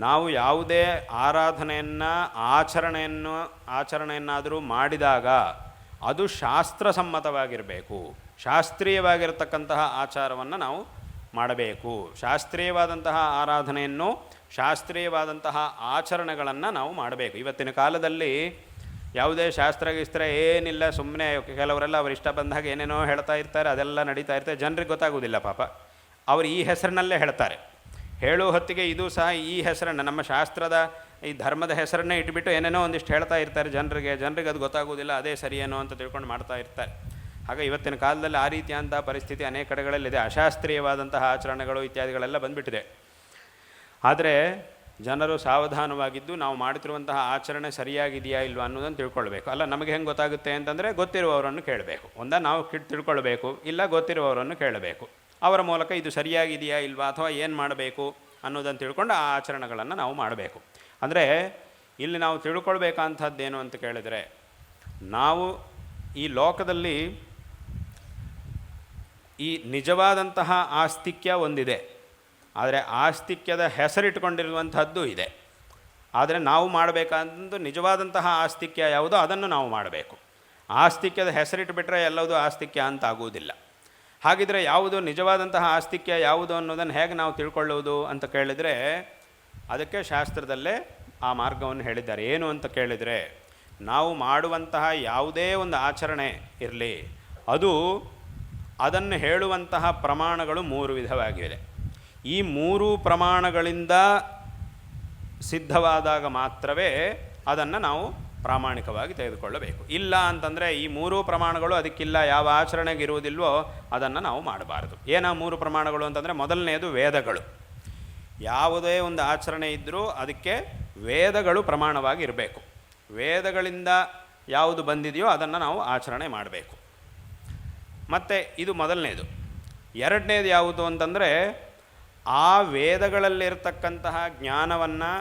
ನಾವು ಯಾವುದೇ ಆಚರಣೆಯನ್ನಾದರೂ ಮಾಡಿದಾಗ ಅದು ಶಾಸ್ತ್ರಸಮ್ಮತವಾಗಿರಬೇಕು. ಶಾಸ್ತ್ರೀಯವಾಗಿರತಕ್ಕಂತಹ ಆಚಾರವನ್ನು ನಾವು ಮಾಡಬೇಕು. ಶಾಸ್ತ್ರೀಯವಾದಂತಹ ಆರಾಧನೆಯನ್ನು, ಶಾಸ್ತ್ರೀಯವಾದಂತಹ ಆಚರಣೆಗಳನ್ನು ನಾವು ಮಾಡಬೇಕು. ಇವತ್ತಿನ ಕಾಲದಲ್ಲಿ ಯಾವುದೇ ಶಾಸ್ತ್ರ ಏನಿಲ್ಲ, ಸುಮ್ಮನೆ ಕೆಲವರೆಲ್ಲ ಅವ್ರು ಇಷ್ಟ ಬಂದಾಗ ಏನೇನೋ ಹೇಳ್ತಾ ಇರ್ತಾರೆ, ಅದೆಲ್ಲ ನಡೀತಾ ಇರ್ತಾರೆ. ಜನರಿಗೆ ಗೊತ್ತಾಗೋದಿಲ್ಲ ಪಾಪ. ಅವರು ಈ ಹೆಸರಿನಲ್ಲೇ ಹೇಳ್ತಾರೆ. ಹೇಳೋ ಹೊತ್ತಿಗೆ ಇದು ಸಹ ಈ ಹೆಸರನ್ನು, ನಮ್ಮ ಶಾಸ್ತ್ರದ ಈ ಧರ್ಮದ ಹೆಸರನ್ನೇ ಇಟ್ಬಿಟ್ಟು ಏನೇನೋ ಒಂದಿಷ್ಟು ಹೇಳ್ತಾ ಇರ್ತಾರೆ ಜನರಿಗೆ ಅದು ಗೊತ್ತಾಗೋದಿಲ್ಲ, ಅದೇ ಸರಿಯೇನೋ ಅಂತ ತಿಳ್ಕೊಂಡು ಮಾಡ್ತಾ ಇರ್ತಾರೆ. ಹಾಗೆ ಇವತ್ತಿನ ಕಾಲದಲ್ಲಿ ಆ ರೀತಿಯಾದಂಥ ಪರಿಸ್ಥಿತಿ ಅನೇಕ ಕಡೆಗಳಲ್ಲಿದೆ. ಅಶಾಸ್ತ್ರೀಯವಾದಂತಹ ಆಚರಣೆಗಳು ಇತ್ಯಾದಿಗಳೆಲ್ಲ ಬಂದುಬಿಟ್ಟಿದೆ. ಆದರೆ ಜನರು ಸಾವಧಾನವಾಗಿದ್ದು ನಾವು ಮಾಡುತ್ತಿರುವಂತಹ ಆಚರಣೆ ಸರಿಯಾಗಿದೆಯಾ ಇಲ್ವಾ ಅನ್ನೋದನ್ನು ತಿಳ್ಕೊಳ್ಬೇಕು. ಅಲ್ಲ, ನಮಗೆ ಹೆಂಗೆ ಗೊತ್ತಾಗುತ್ತೆ ಅಂತಂದರೆ ಗೊತ್ತಿರುವವರನ್ನು ಕೇಳಬೇಕು. ನಾವು ತಿಳ್ಕೊಳ್ಬೇಕು, ಇಲ್ಲ ಗೊತ್ತಿರುವವರನ್ನು ಕೇಳಬೇಕು. ಅವರ ಮೂಲಕ ಇದು ಸರಿಯಾಗಿದೆಯಾ ಇಲ್ವಾ ಅಥವಾ ಏನು ಮಾಡಬೇಕು ಅನ್ನೋದನ್ನು ತಿಳ್ಕೊಂಡು ಆ ಆಚರಣೆಗಳನ್ನು ನಾವು ಮಾಡಬೇಕು. ಅಂದರೆ ಇಲ್ಲಿ ನಾವು ತಿಳ್ಕೊಳ್ಬೇಕಂಥದ್ದೇನು ಅಂತ ಕೇಳಿದರೆ, ನಾವು ಈ ಲೋಕದಲ್ಲಿ ಈ ನಿಜವಾದಂತಹ ಆಸ್ತಿಕ್ಯ ಒಂದಿದೆ, ಆದರೆ ಆಸ್ತಿಕ್ಯದ ಹೆಸರಿಟ್ಟುಕೊಂಡಿರುವಂಥದ್ದು ಇದೆ. ಆದರೆ ನಾವು ಮಾಡಬೇಕಂದು ನಿಜವಾದಂತಹ ಆಸ್ತಿಕ್ಯ ಯಾವುದೋ ಅದನ್ನು ನಾವು ಮಾಡಬೇಕು. ಆಸ್ತಿಕ್ಯದ ಹೆಸರಿಟ್ಟುಬಿಟ್ರೆ ಎಲ್ಲವೂ ಆಸ್ತಿಕ್ಯ ಅಂತ ಆಗುವುದಿಲ್ಲ. ಹಾಗಿದ್ರೆ ಯಾವುದು ನಿಜವಾದಂತಹ ಆಸ್ತಿಕ್ಯ ಯಾವುದು ಅನ್ನೋದನ್ನು ಹೇಗೆ ನಾವು ತಿಳ್ಕೊಳ್ಳೋದು ಅಂತ ಕೇಳಿದರೆ, ಅದಕ್ಕೆ ಶಾಸ್ತ್ರದಲ್ಲೇ ಆ ಮಾರ್ಗವನ್ನು ಹೇಳಿದ್ದಾರೆ. ಏನು ಅಂತ ಕೇಳಿದರೆ, ನಾವು ಮಾಡುವಂತಹ ಯಾವುದೇ ಒಂದು ಆಚರಣೆ ಇರಲಿ, ಅದನ್ನು ಹೇಳುವಂತಹ ಪ್ರಮಾಣಗಳು 3 ವಿಧವಾಗಿವೆ. ಈ 3 ಪ್ರಮಾಣಗಳಿಂದ ಸಿದ್ಧವಾದಾಗ ಮಾತ್ರವೇ ಅದನ್ನು ನಾವು ಪ್ರಾಮಾಣಿಕವಾಗಿ ತೆಗೆದುಕೊಳ್ಳಬೇಕು. ಇಲ್ಲ ಅಂತಂದರೆ ಈ 3 ಪ್ರಮಾಣಗಳು ಅದಕ್ಕಿಲ್ಲ, ಯಾವ ಆಚರಣೆಗೆ ಇರುವುದಿಲ್ವೋ ಅದನ್ನು ನಾವು ಮಾಡಬಾರ್ದು. ಏನಾ 3 ಪ್ರಮಾಣಗಳು ಅಂತಂದರೆ, ಮೊದಲನೆಯದು ವೇದಗಳು. ಯಾವುದೇ ಒಂದು ಆಚರಣೆ ಇದ್ದರೂ ಅದಕ್ಕೆ ವೇದಗಳು ಪ್ರಮಾಣವಾಗಿ ಇರಬೇಕು. ವೇದಗಳಿಂದ ಯಾವುದು ಬಂದಿದೆಯೋ ಅದನ್ನು ನಾವು ಆಚರಣೆ ಮಾಡಬೇಕು. ಮತ್ತು ಇದು ಮೊದಲನೇದು. ಎರಡನೇದು ಯಾವುದು ಅಂತಂದರೆ, ಆ ವೇದಗಳಲ್ಲಿರ್ತಕ್ಕಂತಹ ಜ್ಞಾನವನ್ನು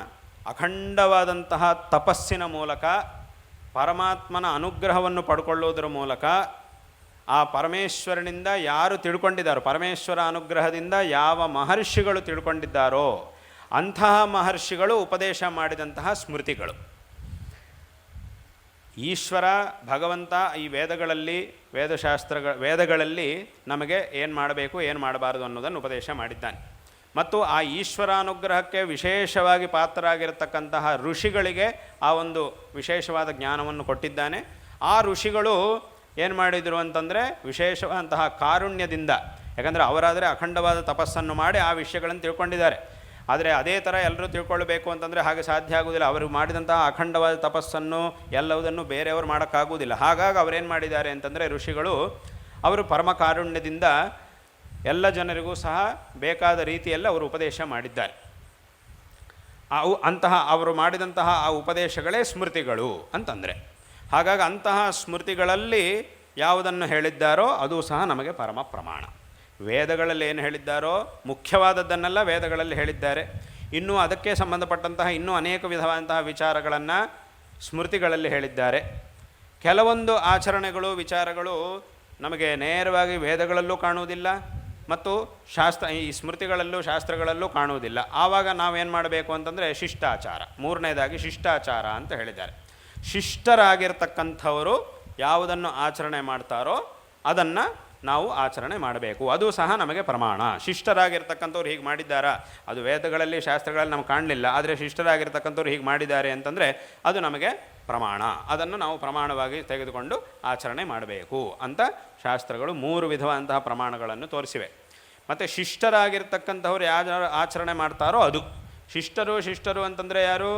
ಅಖಂಡವಾದಂತಹ ತಪಸ್ಸಿನ ಮೂಲಕ ಪರಮಾತ್ಮನ ಅನುಗ್ರಹವನ್ನು ಪಡ್ಕೊಳ್ಳೋದರ ಮೂಲಕ ಆ ಪರಮೇಶ್ವರನಿಂದ ಯಾರು ತಿಳ್ಕೊಂಡಿದ್ದಾರೋ, ಪರಮೇಶ್ವರ ಅನುಗ್ರಹದಿಂದ ಯಾವ ಮಹರ್ಷಿಗಳು ತಿಳ್ಕೊಂಡಿದ್ದಾರೋ ಅಂತಹ ಮಹರ್ಷಿಗಳು ಉಪದೇಶ ಮಾಡಿದಂತಹ ಸ್ಮೃತಿಗಳು. ಈಶ್ವರ ಭಗವಂತ ಈ ವೇದಗಳಲ್ಲಿ ನಮಗೆ ಏನು ಮಾಡಬೇಕು ಏನು ಮಾಡಬಾರದು ಅನ್ನೋದನ್ನು ಉಪದೇಶ ಮಾಡಿದ್ದಾನೆ. ಮತ್ತು ಆ ಈಶ್ವರಾನುಗ್ರಹಕ್ಕೆ ವಿಶೇಷವಾಗಿ ಪಾತ್ರರಾಗಿರತಕ್ಕಂತಹ ಋಷಿಗಳಿಗೆ ಆ ಒಂದು ವಿಶೇಷವಾದ ಜ್ಞಾನವನ್ನು ಕೊಟ್ಟಿದ್ದಾನೆ. ಆ ಋಷಿಗಳು ಏನು ಮಾಡಿದರು ಅಂತಂದರೆ, ವಿಶೇಷವಾದಂತಹ ಕಾರುಣ್ಯದಿಂದ, ಯಾಕಂದರೆ ಅವರಾದರೆ ಅಖಂಡವಾದ ತಪಸ್ಸನ್ನು ಮಾಡಿ ಆ ವಿಷಯಗಳನ್ನು ತಿಳ್ಕೊಂಡಿದ್ದಾರೆ. ಆದರೆ ಅದೇ ಥರ ಎಲ್ಲರೂ ತಿಳ್ಕೊಳ್ಬೇಕು ಅಂತಂದರೆ ಹಾಗೆ ಸಾಧ್ಯ ಆಗುವುದಿಲ್ಲ. ಅವರು ಮಾಡಿದಂತಹ ಅಖಂಡವಾದ ತಪಸ್ಸನ್ನು ಎಲ್ಲವುದನ್ನು ಬೇರೆಯವರು ಮಾಡೋಕ್ಕಾಗುವುದಿಲ್ಲ. ಹಾಗಾಗಿ ಅವರೇನು ಮಾಡಿದ್ದಾರೆ ಅಂತಂದರೆ, ಋಷಿಗಳು ಅವರು ಪರಮ ಕಾರುಣ್ಯದಿಂದ ಎಲ್ಲ ಜನರಿಗೂ ಸಹ ಬೇಕಾದ ರೀತಿಯಲ್ಲಿ ಅವರು ಉಪದೇಶ ಮಾಡಿದ್ದಾರೆ. ಅವರು ಮಾಡಿದಂತಹ ಆ ಉಪದೇಶಗಳೇ ಸ್ಮೃತಿಗಳು ಅಂತಂದರೆ, ಹಾಗಾಗಿ ಅಂತಹ ಸ್ಮೃತಿಗಳಲ್ಲಿ ಯಾವುದನ್ನು ಹೇಳಿದ್ದಾರೋ ಅದು ಸಹ ನಮಗೆ ಪರಮ ಪ್ರಮಾಣ. ವೇದಗಳಲ್ಲಿ ಏನು ಹೇಳಿದ್ದಾರೋ ಮುಖ್ಯವಾದದ್ದನ್ನೆಲ್ಲ ವೇದಗಳಲ್ಲಿ ಹೇಳಿದ್ದಾರೆ. ಇನ್ನೂ ಅದಕ್ಕೆ ಸಂಬಂಧಪಟ್ಟಂತಹ ಇನ್ನೂ ಅನೇಕ ವಿಧವಾದಂತಹ ವಿಚಾರಗಳನ್ನು ಸ್ಮೃತಿಗಳಲ್ಲಿ ಹೇಳಿದ್ದಾರೆ. ಕೆಲವೊಂದು ಆಚರಣೆಗಳು ವಿಚಾರಗಳು ನಮಗೆ ನೇರವಾಗಿ ವೇದಗಳಲ್ಲೂ ಕಾಣುವುದಿಲ್ಲ ಮತ್ತು ಈ ಸ್ಮೃತಿಗಳಲ್ಲೂ ಶಾಸ್ತ್ರಗಳಲ್ಲೂ ಕಾಣುವುದಿಲ್ಲ. ಆವಾಗ ನಾವೇನು ಮಾಡಬೇಕು ಅಂತಂದರೆ ಶಿಷ್ಟಾಚಾರ. ಮೂರನೇದಾಗಿ ಶಿಷ್ಟಾಚಾರ ಅಂತ ಹೇಳಿದ್ದಾರೆ. ಶಿಷ್ಟರಾಗಿರ್ತಕ್ಕಂಥವರು ಯಾವುದನ್ನು ಆಚರಣೆ ಮಾಡ್ತಾರೋ ಅದನ್ನು ನಾವು ಆಚರಣೆ ಮಾಡಬೇಕು. ಅದು ಸಹ ನಮಗೆ ಪ್ರಮಾಣ. ಶಿಷ್ಟರಾಗಿರ್ತಕ್ಕಂಥವ್ರು ಹೀಗೆ ಮಾಡಿದ್ದಾರಾ, ಅದು ವೇದಗಳಲ್ಲಿ ಶಾಸ್ತ್ರಗಳಲ್ಲಿ ನಮ್ಗೆ ಕಾಣಲಿಲ್ಲ, ಆದರೆ ಶಿಷ್ಟರಾಗಿರ್ತಕ್ಕಂಥವ್ರು ಹೀಗೆ ಮಾಡಿದ್ದಾರೆ ಅಂತಂದರೆ ಅದು ನಮಗೆ ಪ್ರಮಾಣ. ಅದನ್ನು ನಾವು ಪ್ರಮಾಣವಾಗಿ ತೆಗೆದುಕೊಂಡು ಆಚರಣೆ ಮಾಡಬೇಕು ಅಂತ ಶಾಸ್ತ್ರಗಳು 3 ವಿಧವಾದಂತಹ ಪ್ರಮಾಣಗಳನ್ನು ತೋರಿಸಿವೆ. ಮತ್ತು ಶಿಷ್ಟರಾಗಿರ್ತಕ್ಕಂಥವ್ರು ಯಾರು ಆಚರಣೆ ಮಾಡ್ತಾರೋ ಅದು ಶಿಷ್ಟರು ಅಂತಂದರೆ ಯಾರು?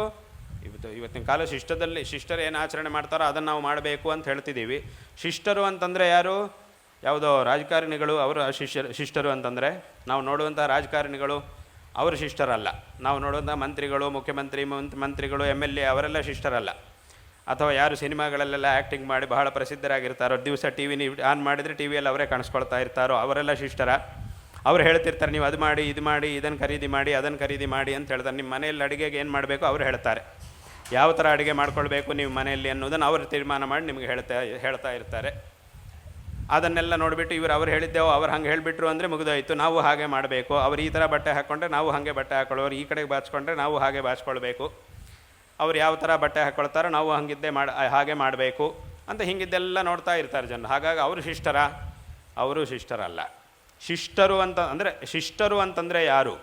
ಇವತ್ತಿನ ಕಾಲ ಶಿಷ್ಟರು ಏನು ಆಚರಣೆ ಮಾಡ್ತಾರೋ ಅದನ್ನು ನಾವು ಮಾಡಬೇಕು ಅಂತ ಹೇಳ್ತಿದ್ದೀವಿ. ಶಿಷ್ಟರು ಅಂತಂದರೆ ಯಾರು? ಯಾವುದೋ ರಾಜಕಾರಣಿಗಳು ಅವರು ಶಿಷ್ಟರು ಅಂತಂದರೆ, ನಾವು ನೋಡುವಂಥ ರಾಜಕಾರಣಿಗಳು ಅವರು ಶಿಷ್ಟರಲ್ಲ. ನಾವು ನೋಡುವಂಥ ಮಂತ್ರಿಗಳು, ಮಂತ್ರಿಗಳು, MLA ಅವರೆಲ್ಲ ಶಿಷ್ಟರಲ್ಲ. ಅಥವಾ ಯಾರು ಸಿನಿಮಾಗಳಲ್ಲೆಲ್ಲ ಆ್ಯಕ್ಟಿಂಗ್ ಮಾಡಿ ಬಹಳ ಪ್ರಸಿದ್ಧರಾಗಿರ್ತಾರೋ, ದಿವಸ TV ಆನ್ ಮಾಡಿದರೆ ಟಿವಿಯಲ್ಲಿ ಅವರೇ ಕಾಣಿಸ್ಕೊಳ್ತಾ ಇರ್ತಾರೋ ಅವರೆಲ್ಲ ಶಿಷ್ಟರ. ಅವ್ರು ಹೇಳ್ತಿರ್ತಾರೆ, ನೀವು ಅದು ಮಾಡಿ ಇದು ಮಾಡಿ, ಇದನ್ನು ಖರೀದಿ ಮಾಡಿ ಅದನ್ನು ಖರೀದಿ ಮಾಡಿ ಅಂತ ಹೇಳ್ತಾರೆ. ನಿಮ್ಮ ಮನೆಯಲ್ಲಿ ಅಡುಗೆಗೆ ಏನು ಮಾಡಬೇಕು ಅವರು ಹೇಳ್ತಾರೆ. ಯಾವ ಥರ ಅಡುಗೆ ಮಾಡ್ಕೊಳ್ಬೇಕು ನೀವು ಮನೆಯಲ್ಲಿ ಅನ್ನೋದನ್ನು ಅವರು ತೀರ್ಮಾನ ಮಾಡಿ ನಿಮಗೆ ಹೇಳ್ತಾ ಇರ್ತಾರೆ. ಅದನ್ನೆಲ್ಲ ನೋಡಿಬಿಟ್ಟು ಅವ್ರು ಹೇಳಿದ್ದೆವು ಅವ್ರು ಹಂಗೆ ಹೇಳಿಬಿಟ್ರು ಅಂದರೆ ಮುಗಿದೋಯ್ತು, ನಾವು ಹಾಗೆ ಮಾಡಬೇಕು, ಅವ್ರು ಈ ಥರ ಬಟ್ಟೆ ಹಾಕ್ಕೊಂಡ್ರೆ ನಾವು ಹಾಗೆ ಬಟ್ಟೆ ಹಾಕೊಳ್ಳೋರು, ಈ ಕಡೆಗೆ ಬಾಚ್ಕೊಂಡ್ರೆ ನಾವು ಹಾಗೆ ಬಾಚ್ಕೊಳ್ಬೇಕು, ಅವ್ರು ಯಾವ ಥರ ಬಟ್ಟೆ ಹಾಕ್ಕೊಳ್ತಾರೋ ನಾವು ಹಾಗೆ ಮಾಡಬೇಕು ಅಂತ ಹಿಂಗಿದ್ದೆಲ್ಲ ನೋಡ್ತಾ ಇರ್ತಾರೆ ಜನ. ಹಾಗಾಗಿ ಅವರು ಅವರು ಶಿಷ್ಟರಲ್ಲ. ಶಿಷ್ಟರು ಅಂತಂದರೆ ಯಾರು?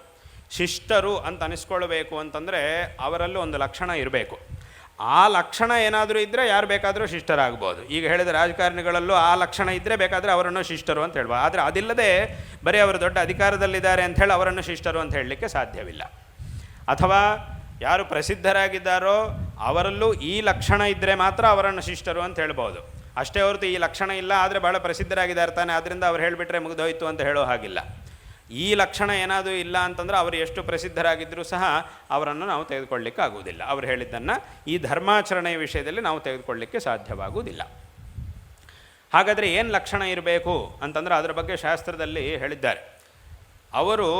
ಶಿಷ್ಟರು ಅಂತ ಅನಿಸ್ಕೊಳ್ಬೇಕು ಅಂತಂದರೆ ಅವರಲ್ಲೂ ಒಂದು ಲಕ್ಷಣ ಇರಬೇಕು. ಆ ಲಕ್ಷಣ ಏನಾದರೂ ಇದ್ದರೆ ಯಾರು ಬೇಕಾದರೂ ಶಿಷ್ಟರಾಗ್ಬೋದು. ಈಗ ಹೇಳಿದ ರಾಜಕಾರಣಿಗಳಲ್ಲೂ ಆ ಲಕ್ಷಣ ಇದ್ದರೆ ಬೇಕಾದರೆ ಅವರನ್ನು ಶಿಷ್ಟರು ಅಂತ ಹೇಳ್ಬೋದು. ಆದರೆ ಅದಿಲ್ಲದೆ ಬರೀ ಅವರು ದೊಡ್ಡ ಅಧಿಕಾರದಲ್ಲಿದ್ದಾರೆ ಅಂಥೇಳಿ ಅವರನ್ನು ಶಿಷ್ಟರು ಅಂತ ಹೇಳಲಿಕ್ಕೆ ಸಾಧ್ಯವಿಲ್ಲ. ಅಥವಾ ಯಾರು ಪ್ರಸಿದ್ಧರಾಗಿದ್ದಾರೋ ಅವರಲ್ಲೂ ಈ ಲಕ್ಷಣ ಇದ್ದರೆ ಮಾತ್ರ ಅವರನ್ನು ಶಿಷ್ಟರು ಅಂತ ಹೇಳ್ಬೋದು. ಅಷ್ಟೇ ಹೊರತು ಈ ಲಕ್ಷಣ ಇಲ್ಲ ಆದರೆ ಭಾಳ ಪ್ರಸಿದ್ಧರಾಗಿದ್ದಾರೆ ತಾನೆ ಆದ್ದರಿಂದ ಅವ್ರು ಹೇಳಿಬಿಟ್ರೆ ಮುಗಿದೋಯ್ತು ಅಂತ ಹೇಳೋ ಹಾಗಿಲ್ಲ. ಈ ಲಕ್ಷಣ ಏನಾದರೂ ಇಲ್ಲ ಅಂತಂದರೆ ಅವರು ಎಷ್ಟು ಪ್ರಸಿದ್ಧರಾಗಿದ್ದರೂ ಸಹ ಅವರನ್ನು ನಾವು ತೆಗೆದುಕೊಳ್ಳಿಕ್ಕೆ ಆಗುವುದಿಲ್ಲ. ಅವರು ಹೇಳಿದ್ದನ್ನು ಈ ಧರ್ಮಾಚರಣೆಯ ವಿಷಯದಲ್ಲಿ ನಾವು ತೆಗೆದುಕೊಳ್ಳಿಕ್ಕೆ ಸಾಧ್ಯವಾಗುವುದಿಲ್ಲ. ಹಾಗಾದರೆ ಏನು ಲಕ್ಷಣ ಇರಬೇಕು ಅಂತಂದರೆ ಅದರ ಬಗ್ಗೆ ಶಾಸ್ತ್ರದಲ್ಲಿ ಹೇಳಿದ್ದಾರೆ. ಅವರು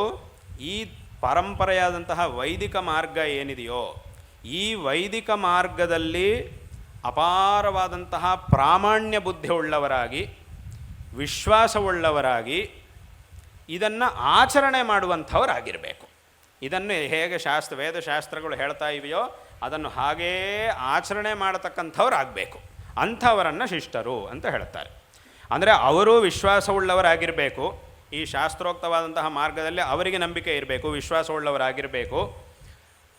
ಈ ಪರಂಪರೆಯಾದಂತಹ ವೈದಿಕ ಮಾರ್ಗ ಏನಿದೆಯೋ ಈ ವೈದಿಕ ಮಾರ್ಗದಲ್ಲಿ ಅಪಾರವಾದಂತಹ ಪ್ರಾಮಾಣ್ಯ ಬುದ್ಧಿ ಉಳ್ಳವರಾಗಿ, ವಿಶ್ವಾಸವುಳ್ಳವರಾಗಿ ಇದನ್ನು ಆಚರಣೆ ಮಾಡುವಂಥವರಾಗಿರಬೇಕು. ಇದನ್ನು ಹೇಗೆ ವೇದಶಾಸ್ತ್ರಗಳು ಹೇಳ್ತಾ ಇವೆಯೋ ಅದನ್ನು ಹಾಗೇ ಆಚರಣೆ ಮಾಡತಕ್ಕಂಥವ್ರಾಗಬೇಕು. ಅಂಥವರನ್ನು ಶಿಷ್ಟರು ಅಂತ ಹೇಳ್ತಾರೆ. ಅಂದರೆ ಅವರು ವಿಶ್ವಾಸವುಳ್ಳವರಾಗಿರಬೇಕು, ಈ ಶಾಸ್ತ್ರೋಕ್ತವಾದಂತಹ ಮಾರ್ಗದಲ್ಲಿ ಅವರಿಗೆ ನಂಬಿಕೆ ಇರಬೇಕು, ವಿಶ್ವಾಸವುಳ್ಳವರಾಗಿರಬೇಕು,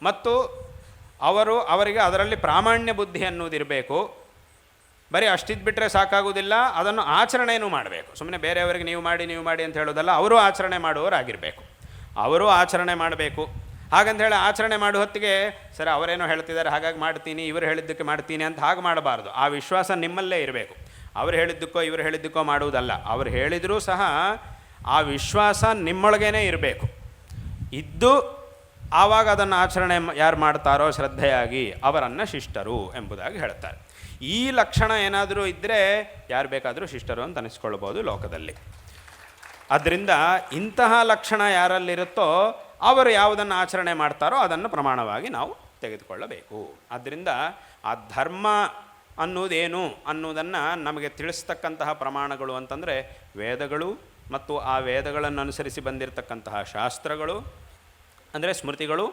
ಮತ್ತು ಅವರಿಗೆ ಅದರಲ್ಲಿ ಪ್ರಾಮಾಣ್ಯ ಬುದ್ಧಿ ಅನ್ನೋದಿರಬೇಕು. ಬರೀ ಅಷ್ಟಿದ್ದು ಬಿಟ್ಟರೆ ಸಾಕಾಗುವುದಿಲ್ಲ, ಅದನ್ನು ಆಚರಣೆಯೂ ಮಾಡಬೇಕು. ಸುಮ್ಮನೆ ಬೇರೆಯವರಿಗೆ ನೀವು ಮಾಡಿ ಅಂತ ಹೇಳೋದಲ್ಲ, ಅವರು ಆಚರಣೆ ಮಾಡುವವರಾಗಿರಬೇಕು. ಅವರು ಆಚರಣೆ ಮಾಡಬೇಕು. ಹಾಗಂತ ಹೇಳಿ ಆಚರಣೆ ಮಾಡುವ ಹೊತ್ತಿಗೆ ಸರಿ ಅವರೇನೋ ಹೇಳ್ತಿದ್ದಾರೆ ಹಾಗಾಗಿ ಮಾಡ್ತೀನಿ, ಇವರು ಹೇಳಿದ್ದಕ್ಕೆ ಮಾಡ್ತೀನಿ ಅಂತ ಹಾಗೆ ಮಾಡಬಾರ್ದು. ಆ ವಿಶ್ವಾಸ ನಿಮ್ಮಲ್ಲೇ ಇರಬೇಕು. ಅವರು ಹೇಳಿದ್ದಕ್ಕೋ ಇವರು ಹೇಳಿದ್ದಕ್ಕೋ ಮಾಡುವುದಲ್ಲ. ಅವರು ಹೇಳಿದರೂ ಸಹ ಆ ವಿಶ್ವಾಸ ನಿಮ್ಮೊಳಗೇ ಇರಬೇಕು. ಇದ್ದು ಆವಾಗ ಅದನ್ನು ಆಚರಣೆ ಯಾರು ಮಾಡ್ತಾರೋ ಶ್ರದ್ಧೆಯಾಗಿ ಅವರನ್ನು ಶಿಷ್ಟರು ಎಂಬುದಾಗಿ ಹೇಳ್ತಾರೆ. ಈ ಲಕ್ಷಣ ಏನಾದರೂ ಇದ್ದರೆ ಯಾರು ಬೇಕಾದರೂ ಶಿಷ್ಟರು ಅಂತ ಅನಿಸ್ಕೊಳ್ಬೋದು ಲೋಕದಲ್ಲಿ. ಆದ್ದರಿಂದ ಇಂತಹ ಲಕ್ಷಣ ಯಾರಲ್ಲಿರುತ್ತೋ ಅವರು ಯಾವುದನ್ನು ಆಚರಣೆ ಮಾಡ್ತಾರೋ ಅದನ್ನು ಪ್ರಮಾಣವಾಗಿ ನಾವು ತೆಗೆದುಕೊಳ್ಳಬೇಕು. ಆದ್ದರಿಂದ ಆ ಧರ್ಮ ಅನ್ನೋದೇನು ಅನ್ನೋದನ್ನು ನಮಗೆ ತಿಳಿಸ್ತಕ್ಕಂತಹ ಪ್ರಮಾಣಗಳು ಅಂತಂದರೆ ವೇದಗಳು ಮತ್ತು ಆ ವೇದಗಳನ್ನು ಅನುಸರಿಸಿ ಬಂದಿರತಕ್ಕಂತಹ ಶಾಸ್ತ್ರಗಳು ಅಂದರೆ ಸ್ಮೃತಿಗಳು,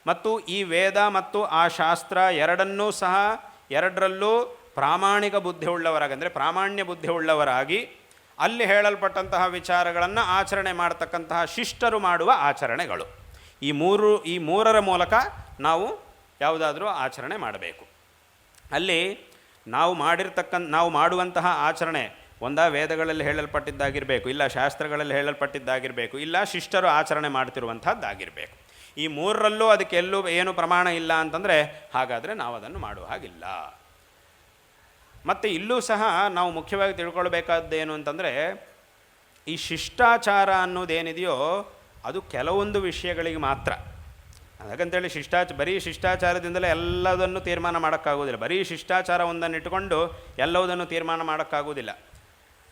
ಮತ್ತು ಈ ವೇದ ಮತ್ತು ಆ ಶಾಸ್ತ್ರ ಎರಡರಲ್ಲೂ ಪ್ರಾಮಾಣಿಕ ಬುದ್ಧಿ ಉಳ್ಳವರಾಗಿ ಅಂದರೆ ಪ್ರಾಮಾಣ್ಯ ಬುದ್ಧಿ ಉಳ್ಳವರಾಗಿ ಅಲ್ಲಿ ಹೇಳಲ್ಪಟ್ಟಂತಹ ವಿಚಾರಗಳನ್ನು ಆಚರಣೆ ಮಾಡತಕ್ಕಂತಹ ಶಿಷ್ಟರು ಮಾಡುವ ಆಚರಣೆಗಳು. ಈ ಮೂರರ ಮೂಲಕ ನಾವು ಯಾವುದಾದ್ರೂ ಆಚರಣೆ ಮಾಡಬೇಕು. ಅಲ್ಲಿ ನಾವು ಮಾಡುವಂತಹ ಆಚರಣೆ ವೇದಗಳಲ್ಲಿ ಹೇಳಲ್ಪಟ್ಟಿದ್ದಾಗಿರಬೇಕು, ಇಲ್ಲ ಶಾಸ್ತ್ರಗಳಲ್ಲಿ ಹೇಳಲ್ಪಟ್ಟಿದ್ದಾಗಿರಬೇಕು, ಇಲ್ಲ ಶಿಷ್ಟರು ಆಚರಣೆ ಮಾಡ್ತಿರುವಂಥದ್ದಾಗಿರಬೇಕು. ಈ ಮೂರರಲ್ಲೂ ಅದಕ್ಕೆ ಏನು ಪ್ರಮಾಣ ಇಲ್ಲ ಅಂತಂದರೆ ಹಾಗಾದರೆ ನಾವು ಅದನ್ನು ಮಾಡುವ ಹಾಗಿಲ್ಲ. ಮತ್ತು ಇಲ್ಲೂ ಸಹ ನಾವು ಮುಖ್ಯವಾಗಿ ತಿಳ್ಕೊಳ್ಬೇಕಾದ್ದೇನು ಅಂತಂದರೆ ಈ ಶಿಷ್ಟಾಚಾರ ಅನ್ನೋದೇನಿದೆಯೋ ಅದು ಕೆಲವೊಂದು ವಿಷಯಗಳಿಗೆ ಮಾತ್ರ. ಹಾಗಂತೇಳಿ ಬರೀ ಶಿಷ್ಟಾಚಾರದಿಂದಲೇ ಎಲ್ಲದನ್ನು ತೀರ್ಮಾನ ಮಾಡೋಕ್ಕಾಗೋದಿಲ್ಲ. ಬರೀ ಶಿಷ್ಟಾಚಾರ ಒಂದನ್ನು ಇಟ್ಟುಕೊಂಡು ಎಲ್ಲವುದನ್ನು ತೀರ್ಮಾನ ಮಾಡೋಕ್ಕಾಗೋದಿಲ್ಲ.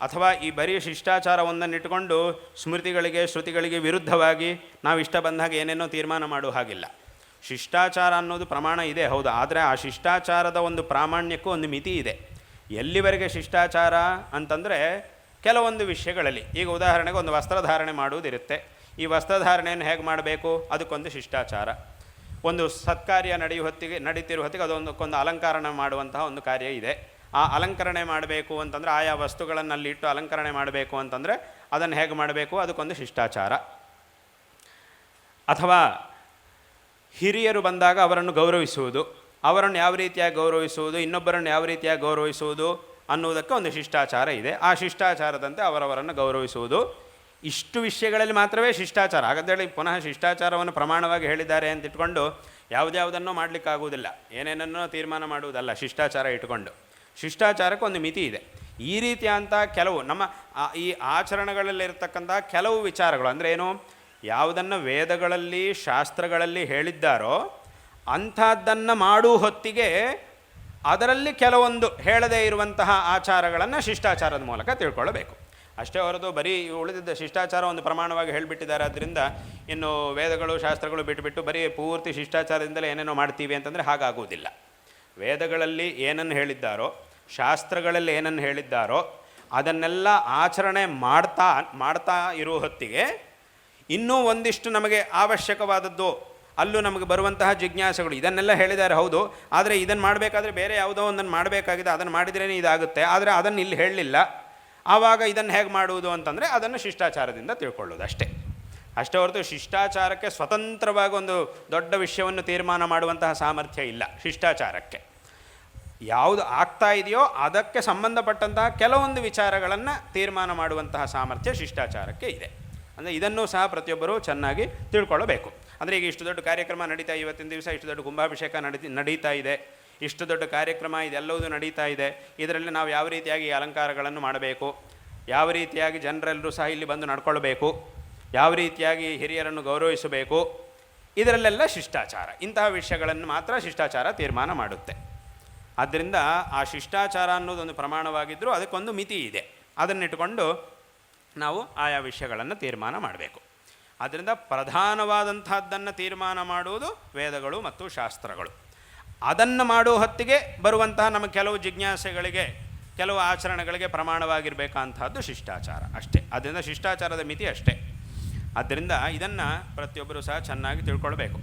ಅಥವಾ ಈ ಬರೀ ಶಿಷ್ಟಾಚಾರ ಒಂದನ್ನು ಇಟ್ಟುಕೊಂಡು ಶ್ರುತಿಗಳಿಗೆ ವಿರುದ್ಧವಾಗಿ ನಾವು ಇಷ್ಟ ಬಂದಾಗ ಏನೇನೋ ತೀರ್ಮಾನ ಮಾಡುವ ಹಾಗಿಲ್ಲ. ಶಿಷ್ಟಾಚಾರ ಅನ್ನೋದು ಪ್ರಮಾಣ ಇದೆ ಹೌದು, ಆದರೆ ಆ ಶಿಷ್ಟಾಚಾರದ ಒಂದು ಪ್ರಾಮಾಣ್ಯಕ್ಕೂ ಒಂದು ಮಿತಿ ಇದೆ. ಎಲ್ಲಿವರೆಗೆ ಶಿಷ್ಟಾಚಾರ ಅಂತಂದರೆ ಕೆಲವೊಂದು ವಿಷಯಗಳಲ್ಲಿ, ಈಗ ಉದಾಹರಣೆಗೆ ಒಂದು ವಸ್ತ್ರಧಾರಣೆ ಮಾಡುವುದಿರುತ್ತೆ. ಈ ವಸ್ತ್ರಧಾರಣೆಯನ್ನು ಹೇಗೆ ಮಾಡಬೇಕು ಅದಕ್ಕೊಂದು ಶಿಷ್ಟಾಚಾರ. ಒಂದು ಸತ್ಕಾರ್ಯ ನಡೀತಿರುವ ಹೊತ್ತಿಗೆ ಅದೊಂದಕ್ಕೊಂದು ಅಲಂಕರಣ ಮಾಡುವಂತಹ ಒಂದು ಕಾರ್ಯ ಇದೆ. ಆ ಅಲಂಕರಣೆ ಮಾಡಬೇಕು ಅಂತಂದರೆ ಆಯಾ ವಸ್ತುಗಳನ್ನು ಅಲ್ಲಿ ಇಟ್ಟು ಅಲಂಕರಣೆ ಮಾಡಬೇಕು ಅಂತಂದರೆ ಅದನ್ನು ಹೇಗೆ ಮಾಡಬೇಕು ಅದಕ್ಕೊಂದು ಶಿಷ್ಟಾಚಾರ. ಅಥವಾ ಹಿರಿಯರು ಬಂದಾಗ ಅವರನ್ನು ಗೌರವಿಸುವುದು, ಅವರನ್ನು ಯಾವ ರೀತಿಯಾಗಿ ಗೌರವಿಸುವುದು, ಇನ್ನೊಬ್ಬರನ್ನು ಯಾವ ರೀತಿಯಾಗಿ ಗೌರವಿಸುವುದು ಅನ್ನುವುದಕ್ಕೆ ಒಂದು ಶಿಷ್ಟಾಚಾರ ಇದೆ. ಆ ಶಿಷ್ಟಾಚಾರದಂತೆ ಅವರವರನ್ನು ಗೌರವಿಸುವುದು. ಇಷ್ಟು ವಿಷಯಗಳಲ್ಲಿ ಮಾತ್ರವೇ ಶಿಷ್ಟಾಚಾರ. ಹಾಗಂತೇಳಿ ಪುನಃ ಶಿಷ್ಟಾಚಾರವನ್ನು ಪ್ರಮಾಣವಾಗಿ ಹೇಳಿದ್ದಾರೆ ಅಂತ ಇಟ್ಕೊಂಡು ಯಾವುದ್ಯಾವುದನ್ನು ಮಾಡಲಿಕ್ಕಾಗುವುದಿಲ್ಲ, ಏನೇನನ್ನೋ ತೀರ್ಮಾನ ಮಾಡುವುದಲ್ಲ ಶಿಷ್ಟಾಚಾರ ಇಟ್ಕೊಂಡು. ಶಿಷ್ಟಾಚಾರಕ್ಕೆ ಒಂದು ಮಿತಿ ಇದೆ. ಈ ರೀತಿಯಂಥ ಕೆಲವು ನಮ್ಮ ಈ ಆಚರಣೆಗಳಲ್ಲಿರ್ತಕ್ಕಂಥ ಕೆಲವು ವಿಚಾರಗಳು ಅಂದರೆ ಏನು, ಯಾವುದನ್ನು ವೇದಗಳಲ್ಲಿ ಶಾಸ್ತ್ರಗಳಲ್ಲಿ ಹೇಳಿದ್ದಾರೋ ಅಂಥದ್ದನ್ನು ಮಾಡುವ ಹೊತ್ತಿಗೆ ಅದರಲ್ಲಿ ಕೆಲವೊಂದು ಹೇಳದೇ ಇರುವಂತಹ ಆಚಾರಗಳನ್ನು ಶಿಷ್ಟಾಚಾರದ ಮೂಲಕ ತಿಳ್ಕೊಳ್ಳಬೇಕು. ಅಷ್ಟೇ ಹೊರತು ಬರೀ ಉಳಿದಿದ್ದ ಶಿಷ್ಟಾಚಾರ ಒಂದು ಪ್ರಮಾಣವಾಗಿ ಹೇಳಿಬಿಟ್ಟಿದ್ದಾರೆ, ಆದ್ದರಿಂದ ಇನ್ನು ವೇದಗಳು ಶಾಸ್ತ್ರಗಳು ಬಿಟ್ಟುಬಿಟ್ಟು ಬರೀ ಪೂರ್ತಿ ಶಿಷ್ಟಾಚಾರದಿಂದಲೇ ಏನೇನೋ ಮಾಡ್ತೀವಿ ಅಂತಂದರೆ ಹಾಗಾಗುವುದಿಲ್ಲ. ವೇದಗಳಲ್ಲಿ ಏನನ್ನು ಹೇಳಿದ್ದಾರೋ ಶಾಸ್ತ್ರಗಳಲ್ಲಿ ಏನನ್ನು ಹೇಳಿದ್ದಾರೋ ಅದನ್ನೆಲ್ಲ ಆಚರಣೆ ಮಾಡ್ತಾ ಇರೋ ಹೊತ್ತಿಗೆ ಇನ್ನೂ ಒಂದಿಷ್ಟು ನಮಗೆ ಅವಶ್ಯಕವಾದದ್ದು, ಅಲ್ಲೂ ನಮಗೆ ಬರುವಂತಹ ಜಿಜ್ಞಾಸೆಗಳು, ಇದನ್ನೆಲ್ಲ ಹೇಳಿದ್ದಾರೆ ಹೌದು, ಆದರೆ ಇದನ್ನು ಮಾಡಬೇಕಾದ್ರೆ ಬೇರೆ ಯಾವುದೋ ಒಂದನ್ನು ಮಾಡಬೇಕಾಗಿದೆ, ಅದನ್ನು ಮಾಡಿದ್ರೇ ಇದಾಗುತ್ತೆ, ಆದರೆ ಅದನ್ನು ಇಲ್ಲಿ ಹೇಳಲಿಲ್ಲ, ಆವಾಗ ಇದನ್ನು ಹೇಗೆ ಮಾಡುವುದು ಅಂತಂದರೆ ಅದನ್ನು ಶಿಷ್ಟಾಚಾರದಿಂದ ತಿಳ್ಕೊಳ್ಳೋದು ಅಷ್ಟೇ ಹೊರತು ಶಿಷ್ಟಾಚಾರಕ್ಕೆ ಸ್ವತಂತ್ರವಾಗಿ ಒಂದು ದೊಡ್ಡ ವಿಷಯವನ್ನು ತೀರ್ಮಾನ ಮಾಡುವಂತಹ ಸಾಮರ್ಥ್ಯ ಇಲ್ಲ. ಶಿಷ್ಟಾಚಾರಕ್ಕೆ ಯಾವುದು ಆಗ್ತಾ ಇದೆಯೋ ಅದಕ್ಕೆ ಸಂಬಂಧಪಟ್ಟಂತಹ ಕೆಲವೊಂದು ವಿಚಾರಗಳನ್ನು ತೀರ್ಮಾನ ಮಾಡುವಂತಹ ಸಾಮರ್ಥ್ಯ ಶಿಷ್ಟಾಚಾರಕ್ಕೆ ಇದೆ. ಅಂದರೆ ಇದನ್ನೂ ಸಹ ಪ್ರತಿಯೊಬ್ಬರೂ ಚೆನ್ನಾಗಿ ತಿಳ್ಕೊಳ್ಳಬೇಕು. ಅಂದರೆ ಈಗ ಇಷ್ಟು ದೊಡ್ಡ ಕಾರ್ಯಕ್ರಮ ನಡೀತಾ, ಇವತ್ತಿನ ದಿವಸ ಇಷ್ಟು ದೊಡ್ಡ ಕುಂಭಾಭಿಷೇಕ ನಡೀತಾ ಇದೆ, ಇಷ್ಟು ದೊಡ್ಡ ಕಾರ್ಯಕ್ರಮ ಇದೆಲ್ಲವೂ ನಡೀತಾ ಇದೆ. ಇದರಲ್ಲಿ ನಾವು ಯಾವ ರೀತಿಯಾಗಿ ಅಲಂಕಾರಗಳನ್ನು ಮಾಡಬೇಕು, ಯಾವ ರೀತಿಯಾಗಿ ಜನರೆಲ್ಲರೂ ಸಹ ಇಲ್ಲಿ ಬಂದು ನಡ್ಕೊಳ್ಬೇಕು, ಯಾವ ರೀತಿಯಾಗಿ ಹಿರಿಯರನ್ನು ಗೌರವಿಸಬೇಕು, ಇದರಲ್ಲೆಲ್ಲ ಶಿಷ್ಟಾಚಾರ, ಇಂತಹ ವಿಷಯಗಳನ್ನು ಮಾತ್ರ ಶಿಷ್ಟಾಚಾರ ತೀರ್ಮಾನ ಮಾಡುತ್ತೆ. ಆದ್ದರಿಂದ ಆ ಶಿಷ್ಟಾಚಾರ ಅನ್ನೋದೊಂದು ಪ್ರಮಾಣವಾಗಿದ್ದರೂ ಅದಕ್ಕೊಂದು ಮಿತಿ ಇದೆ, ಅದನ್ನಿಟ್ಟುಕೊಂಡು ನಾವು ಆಯಾ ವಿಷಯಗಳನ್ನು ತೀರ್ಮಾನ ಮಾಡಬೇಕು. ಆದ್ದರಿಂದ ಪ್ರಧಾನವಾದಂಥದ್ದನ್ನು ತೀರ್ಮಾನ ಮಾಡುವುದು ವೇದಗಳು ಮತ್ತು ಶಾಸ್ತ್ರಗಳು. ಅದನ್ನು ಮಾಡುವ ಹೊತ್ತಿಗೆ ಬರುವಂತಹ ನಮ್ಮ ಕೆಲವು ಜಿಜ್ಞಾಸೆಗಳಿಗೆ, ಕೆಲವು ಆಚರಣೆಗಳಿಗೆ ಪ್ರಮಾಣವಾಗಿರಬೇಕಂತಹದ್ದು ಶಿಷ್ಟಾಚಾರ ಅಷ್ಟೇ. ಆದ್ದರಿಂದ ಶಿಷ್ಟಾಚಾರದ ಮಿತಿ ಅಷ್ಟೇ. ಆದ್ದರಿಂದ ಇದನ್ನು ಪ್ರತಿಯೊಬ್ಬರೂ ಸಹ ಚೆನ್ನಾಗಿ ತಿಳ್ಕೊಳ್ಬೇಕು.